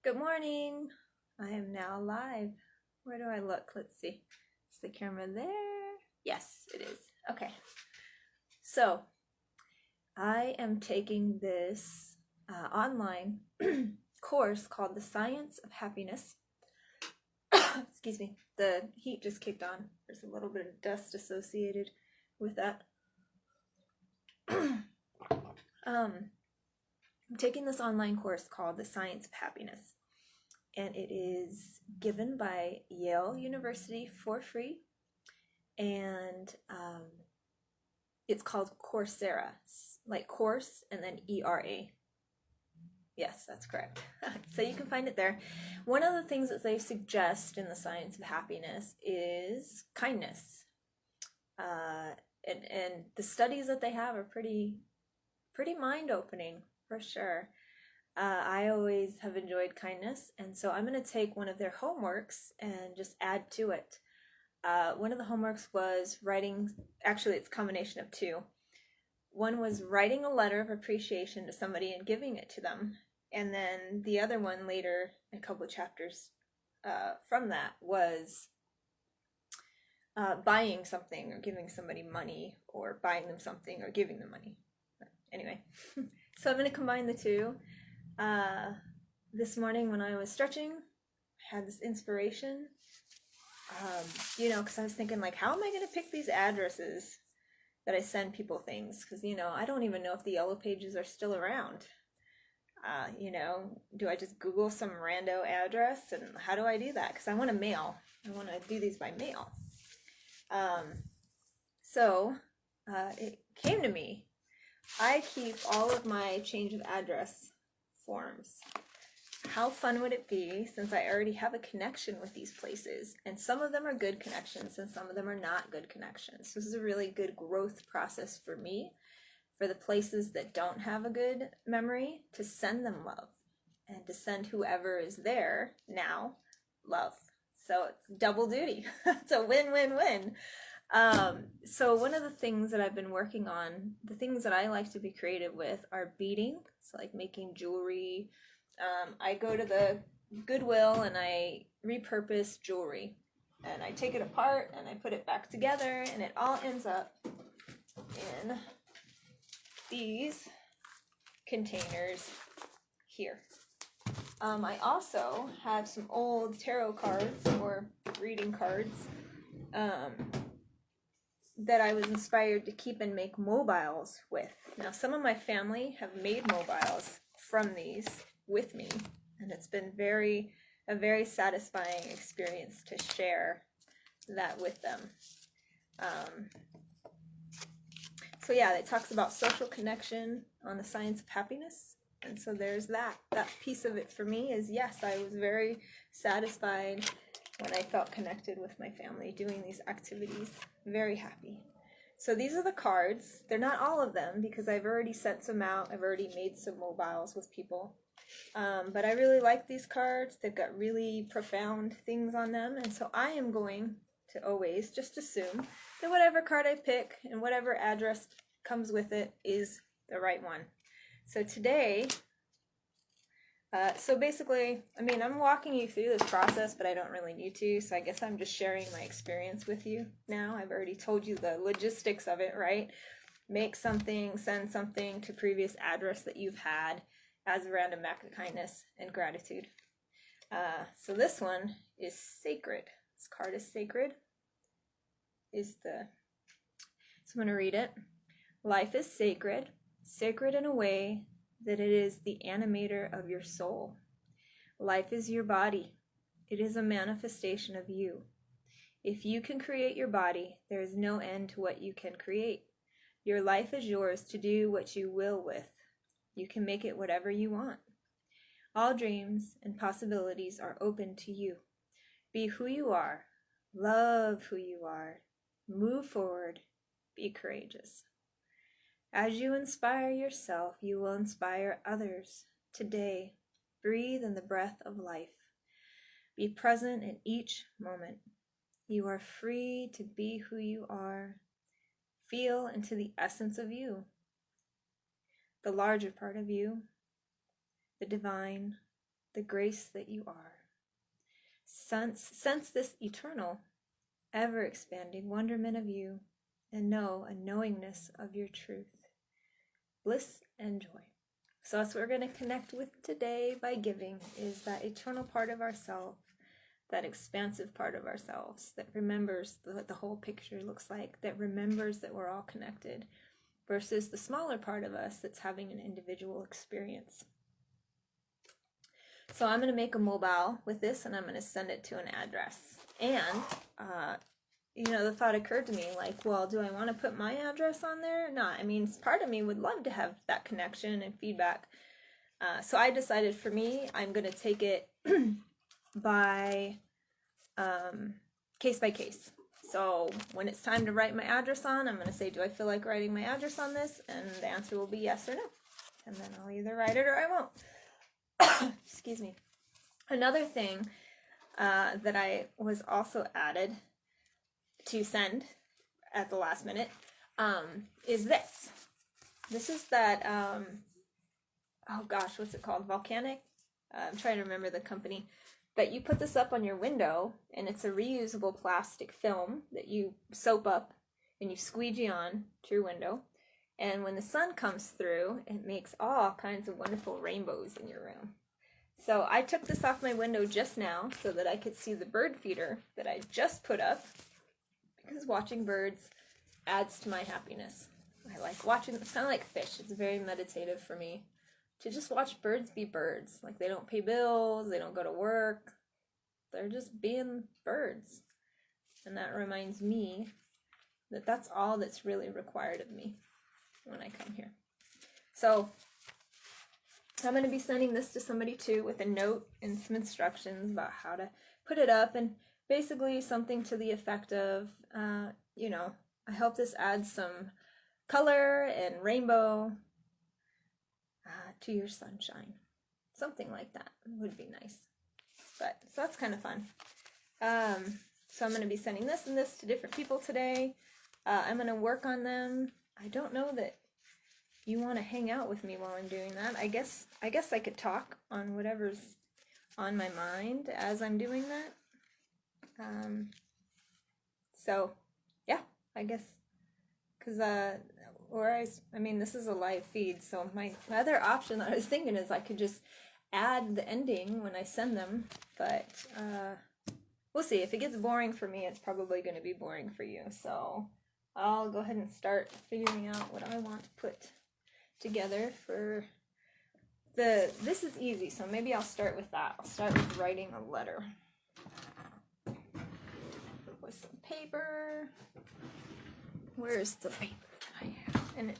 Good morning. I am now live. Where do I look? Let's see. Is the camera there? Yes, it is. Okay. So, I am taking this online course called The Science of Happiness. Excuse me. The heat just kicked on. There's a little bit of dust associated with that. I'm taking this online course called The Science of Happiness, and it is given by Yale University for free, and it's called Coursera, like course and then ERA. Yes, that's correct. So you can find it there. One of the things that they suggest in the Science of Happiness is kindness, uh, and the studies that they have are pretty mind opening for sure. I always have enjoyed kindness, and so I'm going to take one of their homeworks and just add to it. One of the homeworks was writing, actually, it's a combination of two. One was writing a letter of appreciation to somebody and giving it to them. And then the other one later, a couple of chapters from that, was buying something or giving somebody money or buying them something or giving them money. But anyway, so I'm going to combine the two. This morning when I was stretching, I had this inspiration, because I was thinking, like, how am I going to pick these addresses that I send people things? Because, I don't even know if the yellow pages are still around. Do I just Google some rando address? And how do I do that? Because I want to mail. I want to do these by mail. So it came to me. I keep all of my change of address forms. How fun would it be, since I already have a connection with these places, and some of them are good connections and some of them are not good connections. This is a really good growth process for me, for the places that don't have a good memory, to send them love, and to send whoever is there now love. So it's double duty. It's a win-win-win. So one of the things that I've been working on, the things that I like to be creative with, are beading. So like making jewelry. I go to the Goodwill and I repurpose jewelry, and I take it apart and I put it back together, and it all ends up in these containers here. I also have some old tarot cards or reading cards that I was inspired to keep and make mobiles with. Now, some of my family have made mobiles from these with me, and it's been a very satisfying experience to share that with them. So yeah, it talks about social connection on the science of happiness. And so there's that piece of it for me is, yes, I was very satisfied when I felt connected with my family doing these activities. Very happy. So these are the cards. They're not all of them because I've already sent some out. I've already made some mobiles with people. But I really like these cards. They've got really profound things on them. And so I am going to always just assume that whatever card I pick and whatever address comes with it is the right one. So today, so basically, I'm walking you through this process, but I don't really need to, so I guess I'm just sharing my experience with you now. I've already told you the logistics of it, right? Make something, send something to previous address that you've had as a random act of kindness and gratitude. So this one is sacred. This card is sacred. So I'm going to read it. Life is sacred, sacred in a way that it is the animator of your soul. Life is your body. It is a manifestation of you. If you can create your body, there is no end to what you can create. Your life is yours to do what you will with. You can make it whatever you want. All dreams and possibilities are open to you. Be who you are. Love who you are. Move forward. Be courageous. As you inspire yourself, you will inspire others. Today, breathe in the breath of life. Be present in each moment. You are free to be who you are. Feel into the essence of you, the larger part of you, the divine, the grace that you are. Sense this eternal, ever-expanding wonderment of you, and know a knowingness of your truth, bliss and joy. So that's what we're going to connect with today by giving, is that eternal part of ourselves, that expansive part of ourselves that remembers what the whole picture looks like, that remembers that we're all connected, versus the smaller part of us that's having an individual experience. So I'm going to make a mobile with this, and I'm going to send it to an address. And, the thought occurred to me, like, well, do I want to put my address on there? No, I mean, part of me would love to have that connection and feedback. So I decided for me, I'm going to take it by case by case. So when it's time to write my address on, I'm going to say, do I feel like writing my address on this? And the answer will be yes or no. And then I'll either write it or I won't. Excuse me. Another thing that I was also added to send at the last minute is this. This is that, oh gosh, what's it called? Volcanic? I'm trying to remember the company. But you put this up on your window, and it's a reusable plastic film that you soap up and you squeegee on to your window. And when the sun comes through, it makes all kinds of wonderful rainbows in your room. So I took this off my window just now so that I could see the bird feeder that I just put up, because watching birds adds to my happiness. I like watching, it's kind of like fish. It's very meditative for me to just watch birds be birds. Like, they don't pay bills, they don't go to work, they're just being birds. And that reminds me that that's all that's really required of me when I come here. So I'm going to be sending this to somebody too, with a note and some instructions about how to put it up, and basically something to the effect of, I hope this adds some color and rainbow to your sunshine. Something like that would be nice. So that's kind of fun. So I'm going to be sending this and this to different people today. I'm going to work on them. I don't know that you want to hang out with me while I'm doing that. I guess I could talk on whatever's on my mind as I'm doing that. So yeah, I guess, because this is a live feed, so my other option that I was thinking is I could just add the ending when I send them, but we'll see. If it gets boring for me, it's probably going to be boring for you, so I'll go ahead and start figuring out what I want to put together for this is easy, so maybe I'll start with that. I'll start with writing a letter with some paper. Where's the paper that I have? And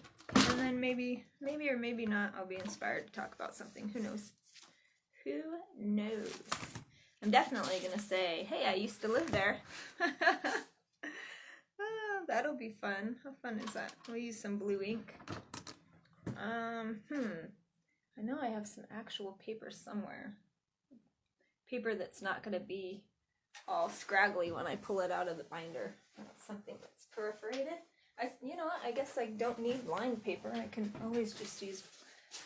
then maybe or maybe not, I'll be inspired to talk about something. Who knows? Who knows? I'm definitely going to say, hey, I used to live there. That'll be fun. How fun is that? We'll use some blue ink. I know I have some actual paper somewhere. Paper that's not going to be all scraggly when I pull it out of the binder. That's something that's perforated. You know what? I guess I don't need lined paper. I can always just use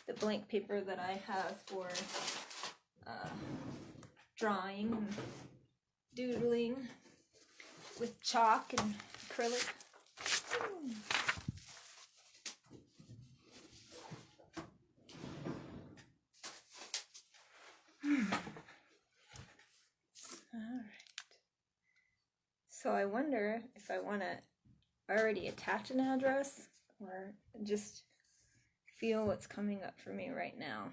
the blank paper that I have for drawing and doodling with chalk and acrylic. Alright. So I wonder if I want to already attach an address or just feel what's coming up for me right now.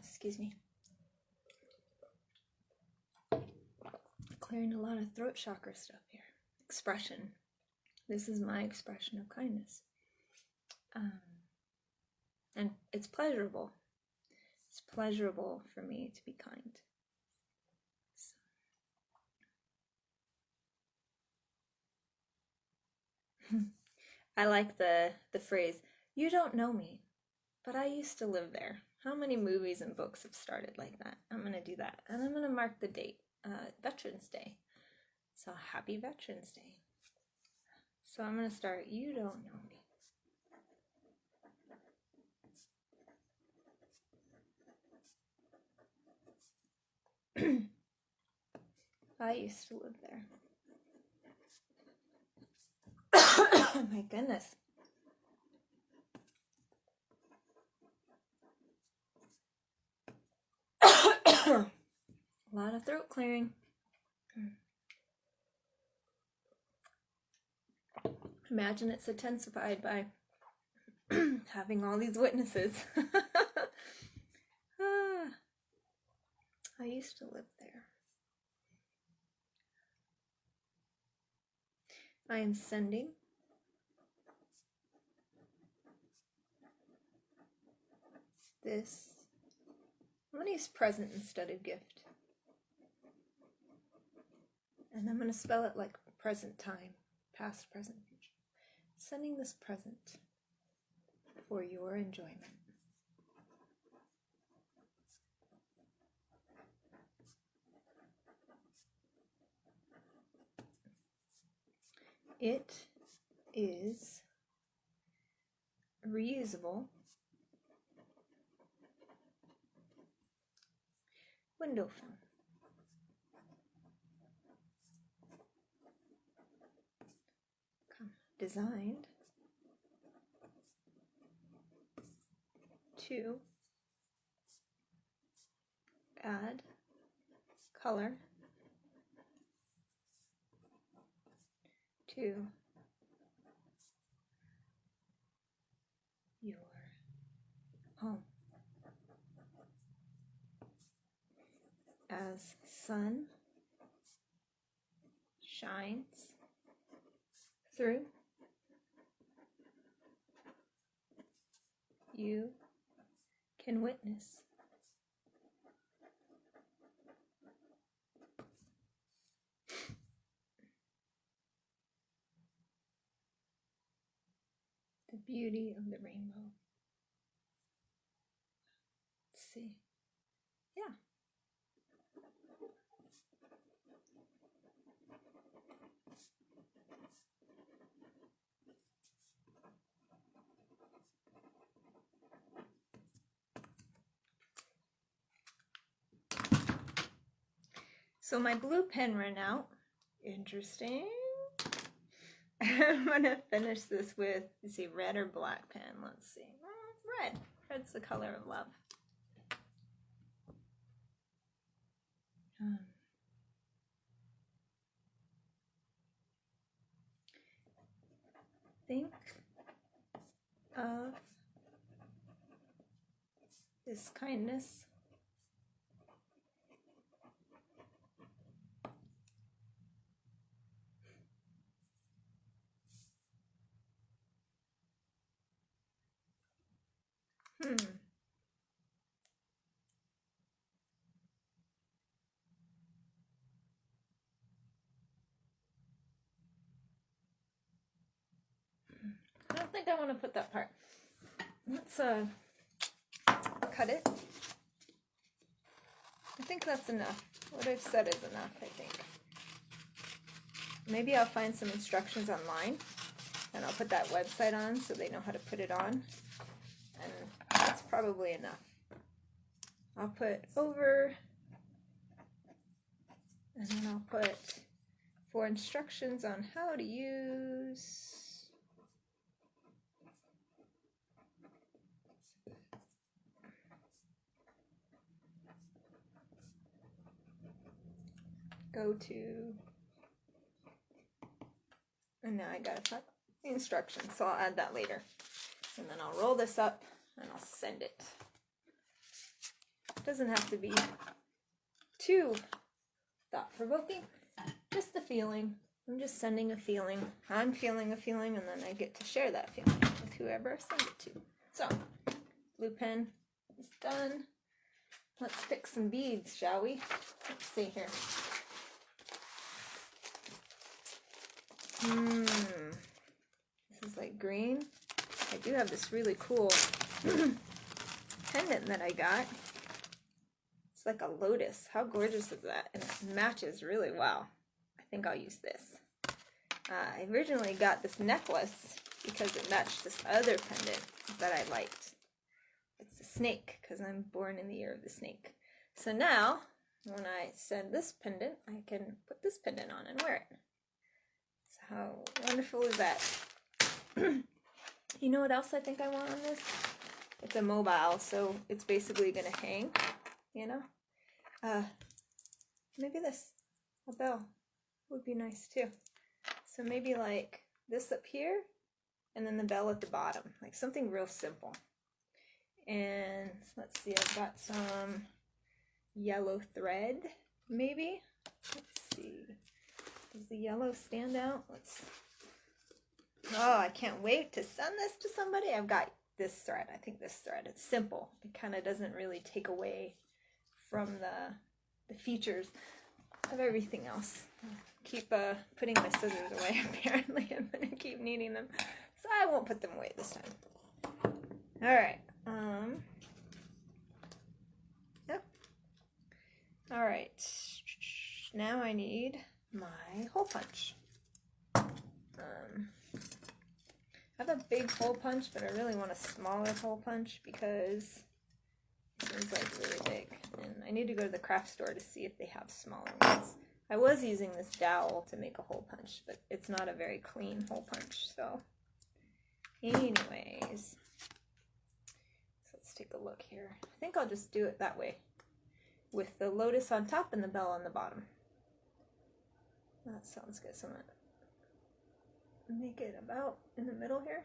Excuse me. Clearing a lot of throat chakra stuff here. Expression. This is my expression of kindness. And it's pleasurable. It's pleasurable for me to be kind. So. I like the phrase, you don't know me, but I used to live there. How many movies and books have started like that? I'm going to do that. And I'm going to mark the date, Veterans Day. So happy Veterans Day. So I'm going to start, you don't know me. I used to live there. Oh my goodness. A lot of throat clearing. Imagine it's intensified by having all these witnesses. I used to live there. I am sending this. I'm going to use present instead of gift. And I'm going to spell it like present time, past, present, future. Sending this present for your enjoyment. It is reusable window film. Designed to add color to your home. As sun shines through, you can witness the beauty of the rainbow. Let's see. Yeah. So my blue pen ran out. Interesting. I'm gonna finish this with, you see, red or black pen. Let's see. Red. Red's the color of love. Think of this kindness Let's I don't think I want to put that part. Let's cut it. I think that's enough. What I've said is enough, I think. Maybe I'll find some instructions online and I'll put that website on so they know how to put it on. And that's probably enough. I'll put over, and then I'll put for instructions on how to use go to, and now I gotta find the instructions, so I'll add that later. And then I'll roll this up and I'll send it. It doesn't have to be too thought-provoking, just the feeling. I'm just sending a feeling. I'm feeling a feeling, and then I get to share that feeling with whoever I send it to. So, blue pen is done. Let's pick some beads, shall we? Let's see here. This is like green. I do have this really cool pendant that I got. It's like a lotus. How gorgeous is that? And it matches really well. I think I'll use this. I originally got this necklace because it matched this other pendant that I liked. It's a snake, because I'm born in the year of the snake. So now, when I send this pendant, I can put this pendant on and wear it. So how wonderful is that? You know what else I think I want on this? It's a mobile, so it's basically going to hang, you know? Maybe this, a bell, would be nice too. So maybe like this up here, and then the bell at the bottom, like something real simple. And let's see, I've got some yellow thread, maybe. Let's see, does the yellow stand out? Oh, I can't wait to send this to somebody. I've got this thread. I think this thread, it's simple. It kind of doesn't really take away from the features of everything else. Keep putting my scissors away, apparently. I'm going to keep needing them. So I won't put them away this time. Alright. Yep. Alright. Now I need my hole punch. I have a big hole punch, but I really want a smaller hole punch because it seems like really big. And I need to go to the craft store to see if they have smaller ones. I was using this dowel to make a hole punch, but it's not a very clean hole punch, so anyways. So let's take a look here. I think I'll just do it that way, with the lotus on top and the bell on the bottom. That sounds good. So I'm gonna make it about in the middle here.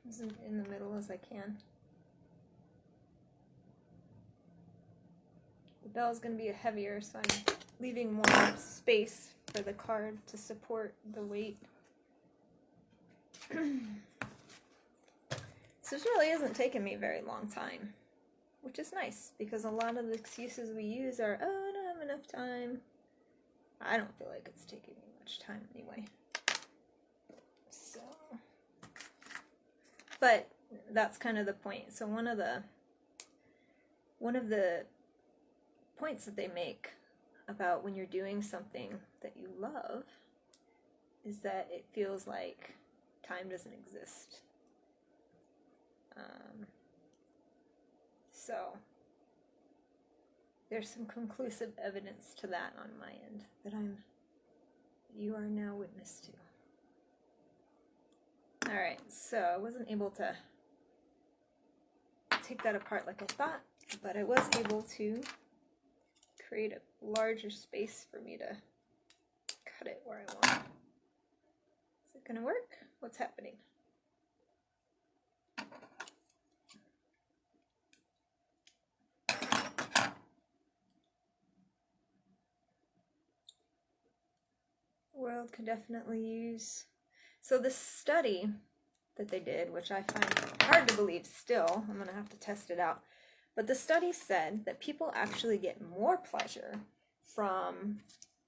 As in the middle as I can. The bell is going to be heavier, so I'm leaving more space for the card to support the weight. So this really isn't taking me a very long time, which is nice, because a lot of the excuses we use are, oh, I don't have enough time. I don't feel like it's taking me much time anyway. So, but that's kind of the point. So one of the points that they make about when you're doing something that you love is that it feels like time doesn't exist. So there's some conclusive evidence to that on my end that you are now witness to. Alright, so I wasn't able to take that apart like I thought, but I was able to create a larger space for me to cut it where I want. Is it gonna work? What's happening? World could definitely use. So this study that they did, which I find hard to believe still, I'm going to have to test it out, but the study said that people actually get more pleasure from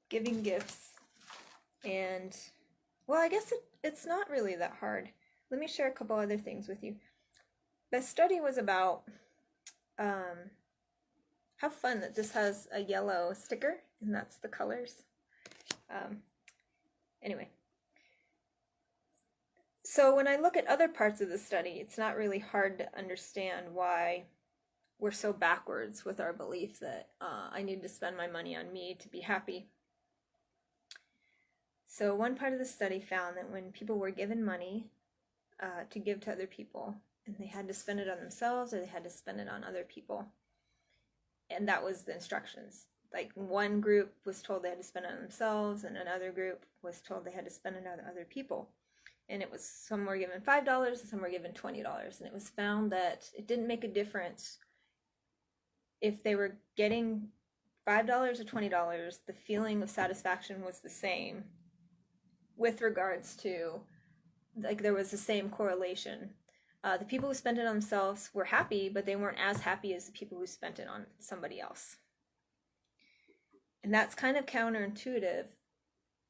giving gifts, and, well, I guess it's not really that hard. Let me share a couple other things with you. The study was about how fun that this has a yellow sticker, and that's the colors. Anyway, so when I look at other parts of the study, it's not really hard to understand why we're so backwards with our belief that I need to spend my money on me to be happy. So one part of the study found that when people were given money to give to other people, and they had to spend it on themselves or they had to spend it on other people, and that was the instructions. Like one group was told they had to spend it on themselves, and another group was told they had to spend it on other people. And it was, some were given $5 and some were given $20. And it was found that it didn't make a difference if they were getting $5 or $20, the feeling of satisfaction was the same with regards to, like, there was the same correlation. The people who spent it on themselves were happy, but they weren't as happy as the people who spent it on somebody else. And that's kind of counterintuitive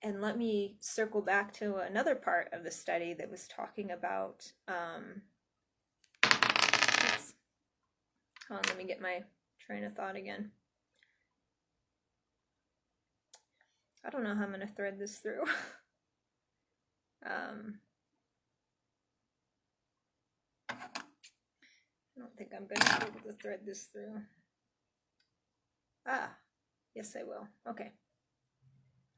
And let me circle back to another part of the study that was talking about, oops, hold on, let me get my train of thought again. I don't know how I'm going to thread this through. I don't think I'm going to be able to thread this through. Ah, yes I will. Okay.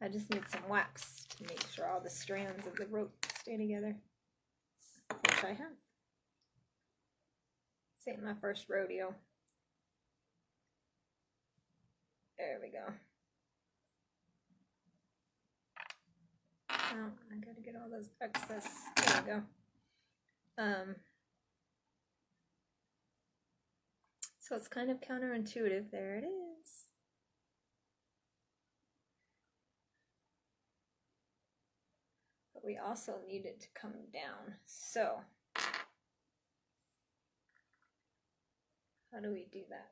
I just need some wax to make sure all the strands of the rope stay together, which I have. This ain't my first rodeo. There we go. Oh, I gotta get all those excess. There we go. So it's kind of counterintuitive. There it is. But we also need it to come down. So how do we do that?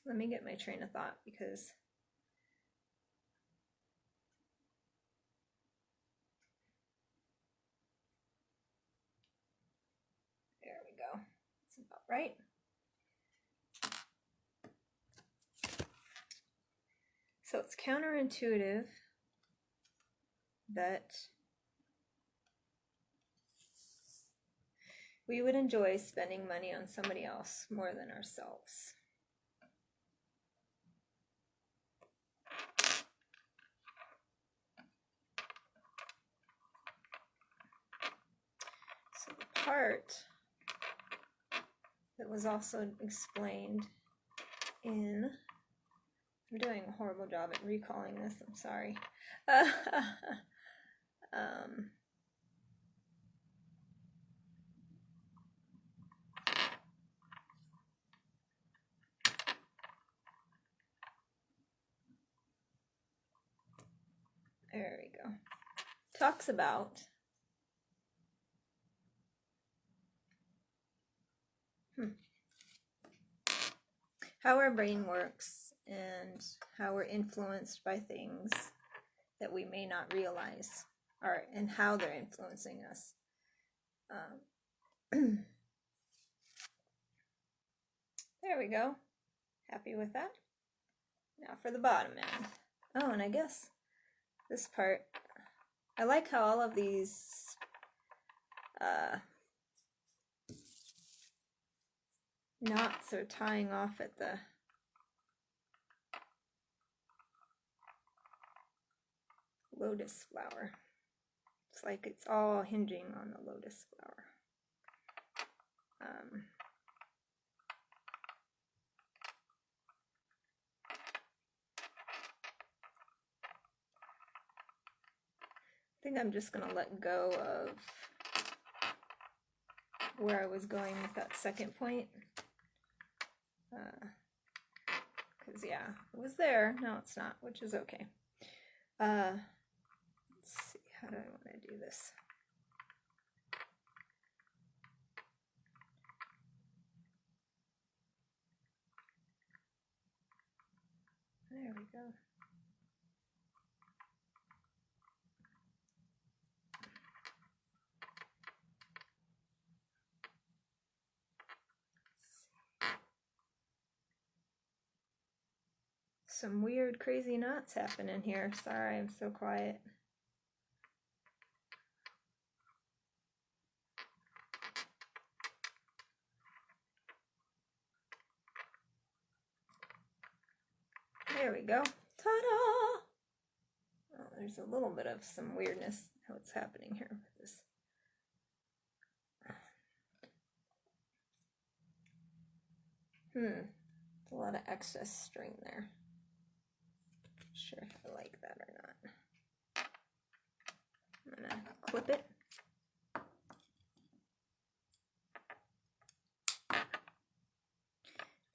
Let me get my train of thought, because there we go. That's about right. So it's counterintuitive that we would enjoy spending money on somebody else more than ourselves. So the part that was also explained in, I'm doing a horrible job at recalling this, I'm sorry. There we go. Talks about how our brain works and how we're influenced by things that we may not realize, or and how they're influencing us. There we go. Happy with that? Now for the bottom end. Oh, and I guess this part, I like how all of these knots are tying off at the lotus flower. It's like it's all hinging on the lotus flower. I think I'm just gonna let go of where I was going with that second point. Because yeah, it was there, now it's not, which is okay. Let's see, how do I want to do this? There we go. Some weird, crazy knots happening here. Sorry, I'm so quiet. There we go. Ta-da! Oh, there's a little bit of some weirdness how it's happening here with this. A lot of excess string there. Not sure if I like that or not. I'm gonna clip it.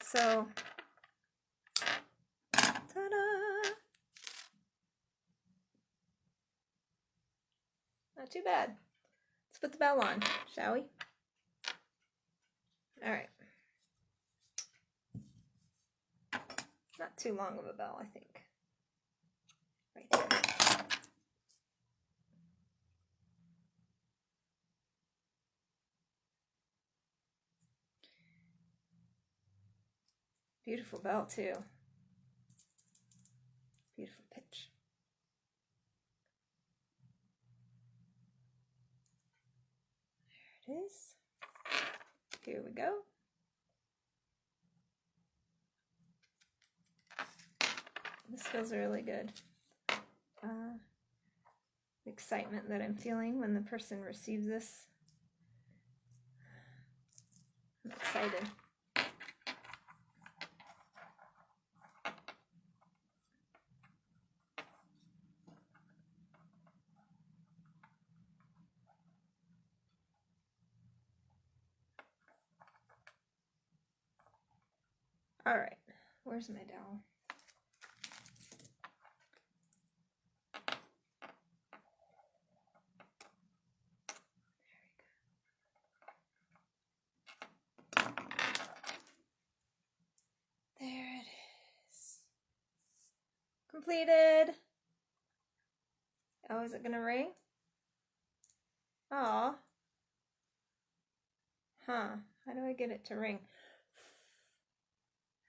So, ta-da! Not too bad. Let's put the bell on, shall we? All right. Not too long of a bell, I think. Right there. Beautiful bell, too. Beautiful pitch. There it is. Here we go. This feels really good. The excitement that I'm feeling when the person receives this. I'm excited. All right, where's my dowel? There it is. Completed. Oh, is it gonna ring? Oh. Huh. How do I get it to ring?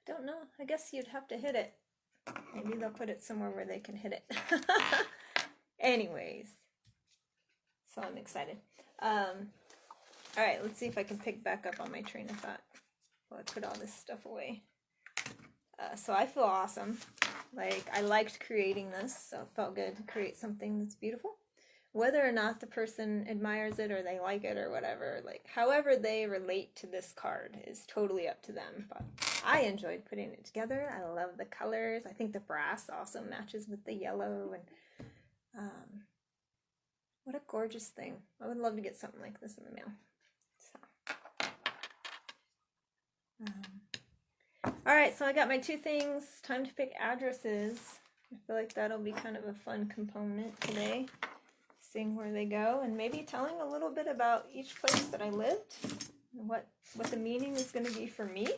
I don't know. I guess you'd have to hit it. Maybe they'll put it somewhere where they can hit it. Anyways. So I'm excited. Alright, let's see if I can pick back up on my train of thought while I put all this stuff away. So I feel awesome. Like, I liked creating this, so it felt good to create something that's beautiful. Whether or not the person admires it or they like it or whatever, like, however they relate to this card is totally up to them. But I enjoyed putting it together. I love the colors. I think the brass also matches with the yellow. And what a gorgeous thing. I would love to get something like this in the mail. So, alright, so I got my two things. Time to pick addresses. I feel like that'll be kind of a fun component today. Seeing where they go and maybe telling a little bit about each place that I lived and what the meaning is going to be for me.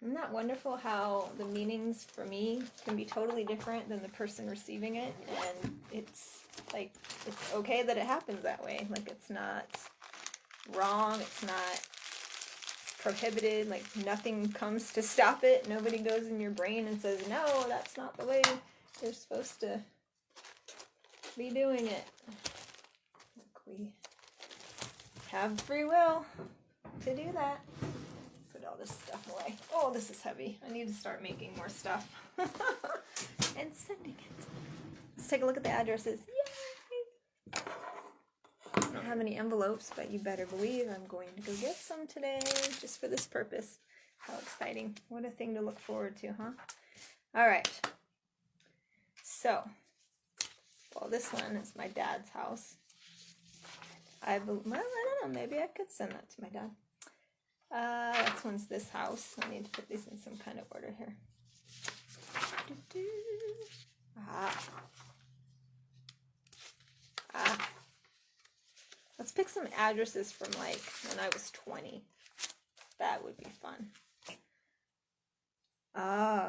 Isn't that wonderful how the meanings for me can be totally different than the person receiving it, and it's like, it's okay that it happens that way. Like, it's not wrong, it's not prohibited, like nothing comes to stop it. Nobody goes in your brain and says, no, that's not the way you're supposed to be doing it. Like, we have free will to do that. Put all this stuff away. Oh, this is heavy. I need to start making more stuff and sending it. Let's take a look at the addresses. Yay! I don't have any envelopes, but you better believe I'm going to go get some today just for this purpose. How exciting. What a thing to look forward to, huh? All right. So, well, this one is my dad's house. Well, I don't know. Maybe I could send that to my dad. This one's this house. I need to put these in some kind of order here. Let's pick some addresses from like when I was 20. That would be fun.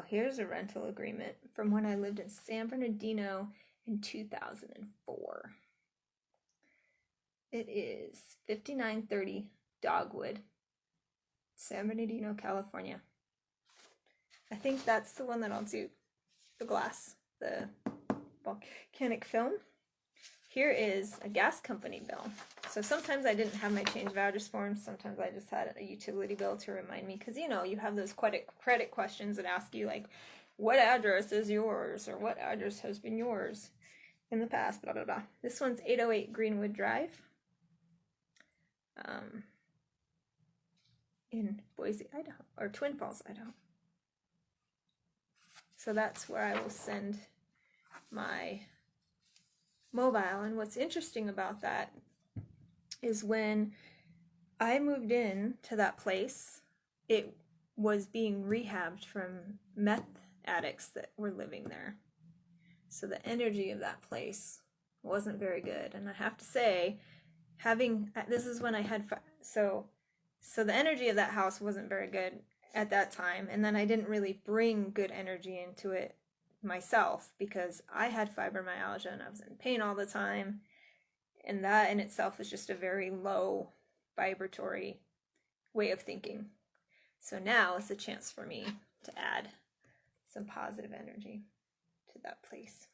Here's a rental agreement from when I lived in San Bernardino in 2004. It is 5930 Dogwood, San Bernardino, California. I think that's the one that I'll do the glass, the volcanic film. Here is a gas company bill. So sometimes I didn't have my change of address forms. Sometimes I just had a utility bill to remind me. Because, you know, you have those credit questions that ask you, like, what address is yours? Or what address has been yours in the past? Blah, blah, blah. This one's 808 Greenwood Drive. In Boise, Idaho. Or Twin Falls, Idaho. So that's where I will send my mobile. And what's interesting about that is when I moved in to that place, it was being rehabbed from meth addicts that were living there. So the energy of that place wasn't very good. And I have to say, this is when I had, so the energy of that house wasn't very good at that time. And then I didn't really bring good energy into it myself because I had fibromyalgia and I was in pain all the time. And that in itself is just a very low vibratory way of thinking. So now it's a chance for me to add some positive energy to that place.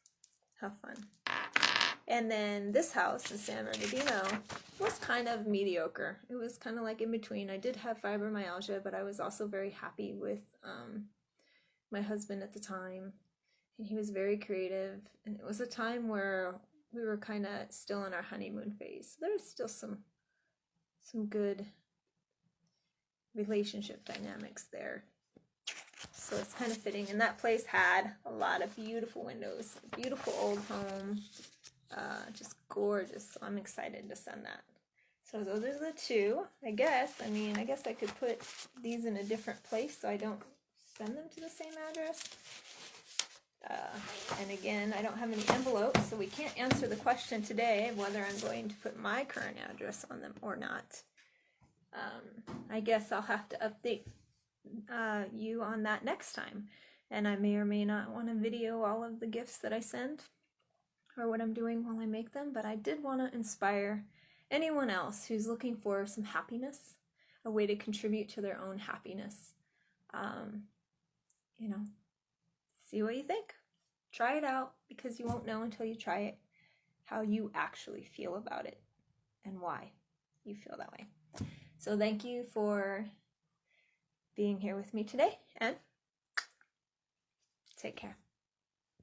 How fun. And then this house in San Bernardino was kind of mediocre. It was kind of like in between. I did have fibromyalgia, but I was also very happy with my husband at the time. And he was very creative. And it was a time where we were kind of still in our honeymoon phase. There was still some good relationship dynamics there. So it's kind of fitting. And that place had a lot of beautiful windows. A beautiful old home. Just gorgeous. So I'm excited to send that. So those are the two. I guess I could put these in a different place so I don't send them to the same address. And again, I don't have any envelopes, so we can't answer the question today of whether I'm going to put my current address on them or not. I guess I'll have to update you on that next time. And I may or may not want to video all of the gifts that I send or what I'm doing while I make them, but I did want to inspire anyone else who's looking for some happiness, a way to contribute to their own happiness. See what you think. Try it out, because you won't know until you try it how you actually feel about it and why you feel that way. So thank you for being here with me today, and take care.